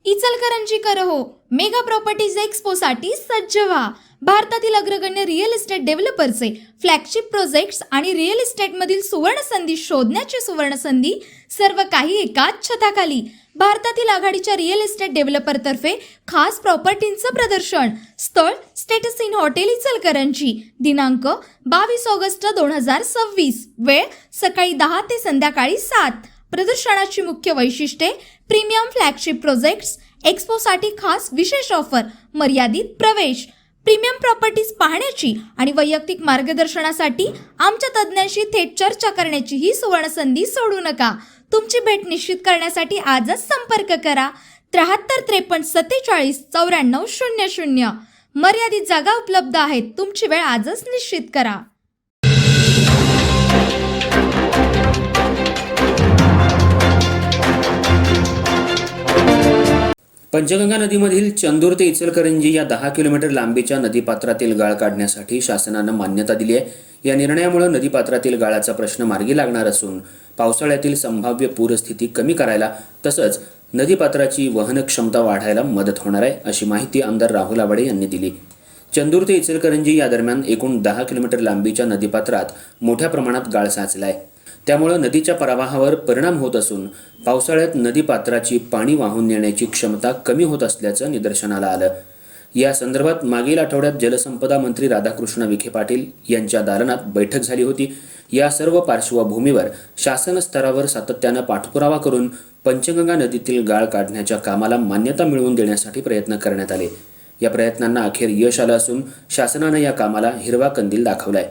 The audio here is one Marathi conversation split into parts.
इचलकरंजीकर हो, मेगा प्रॉपर्टीज एक्स्पोसाठी सज्ज व्हा. भारतातील अग्रगण्य रिअल इस्टेट डेव्हलपरचे फ्लॅगशिप प्रोजेक्ट्स आणि रिअल इस्टेटमधील सुवर्ण संधी शोधण्याची सुवर्ण संधी, सर्व काही एकाच छताखाली. भारतातील आघाडीच्या रिअल इस्टेट डेव्हलपरतर्फे खास प्रॉपर्टींचं प्रदर्शन. स्थळ स्टेटस इन हॉटेल इचलकरंजी. दिनांक 22 ऑगस्ट 2026. वेळ सकाळी 10 ते संध्याकाळी 7. प्रदर्शनाची मुख्य वैशिष्ट्ये: प्रीमियम फ्लॅगशिप प्रोजेक्ट्स. एक्स्पोसाठी खास विशेष ऑफर, मर्यादित प्रवेश. प्रीमियम प्रॉपर्टीज पाहण्याची आणि वैयक्तिक मार्गदर्शनासाठी आमच्या तज्ज्ञांशी थेट चर्चा करण्याची ही सुवर्ण संधी सोडू नका. तुमची भेट निश्चित करण्यासाठी आजच संपर्क करा. 73 53 47 94 00. मर्यादित जागा उपलब्ध आहेत. तुमची वेळ आजच निश्चित करा. पंचगंगा नदीमधील चंदूर ते इचलकरंजी या 10 किलोमीटर लांबीच्या नदीपात्रातील गाळ काढण्यासाठी शासनानं मान्यता दिली आहे. या निर्णयामुळे नदीपात्रातील गाळाचा प्रश्न मार्गी लागणार असून पावसाळ्यातील संभाव्य पूरस्थिती कमी करायला तसंच नदीपात्राची वहन क्षमता वाढायला मदत होणार आहे, अशी माहिती आमदार राहुल आवाडे यांनी दिली. चंदूर ते इचलकरंजी या दरम्यान एकूण 10 किलोमीटर लांबीच्या नदीपात्रात मोठ्या प्रमाणात गाळ साचलाय. त्यामुळे नदीच्या प्रवाहावर परिणाम होत असून पावसाळ्यात नदीपात्राची पाणी वाहून नेण्याची क्षमता कमी होत असल्याचं निदर्शनाला आलं. या संदर्भात मागील आठवड्यात जलसंपदा मंत्री राधाकृष्ण विखे पाटील यांच्या दालनात बैठक झाली होती. या सर्व पार्श्वभूमीवर शासन स्तरावर सातत्यानं पाठपुरावा करून पंचगंगा नदीतील गाळ काढण्याच्या कामाला मान्यता मिळवून देण्यासाठी प्रयत्न करण्यात आले. या प्रयत्नांना अखेर यश आलं असून शासनानं या कामाला हिरवा कंदील दाखवलाय.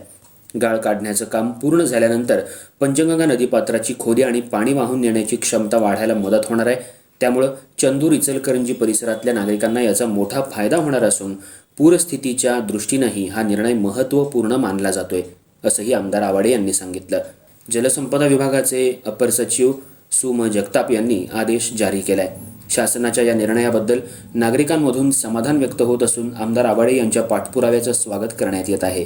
गाळ काढण्याचं काम पूर्ण झाल्यानंतर पंचगंगा नदीपात्राची खोदी आणि पाणी वाहून नेण्याची क्षमता वाढायला मदत होणार आहे. त्यामुळं चंदूर इचलकरंजी परिसरातल्या नागरिकांना याचा मोठा फायदा होणार असून पूरस्थितीच्या दृष्टीनंही हा निर्णय महत्त्वपूर्ण मानला जातोय, असंही आमदार आवाडे यांनी सांगितलं. जलसंपदा विभागाचे अपर सचिव सुम जगताप यांनी आदेश जारी केलाय. शासनाच्या या निर्णयाबद्दल नागरिकांमधून समाधान व्यक्त होत असून आमदार आवाडे यांच्या पाठपुराव्याचं स्वागत करण्यात येत आहे.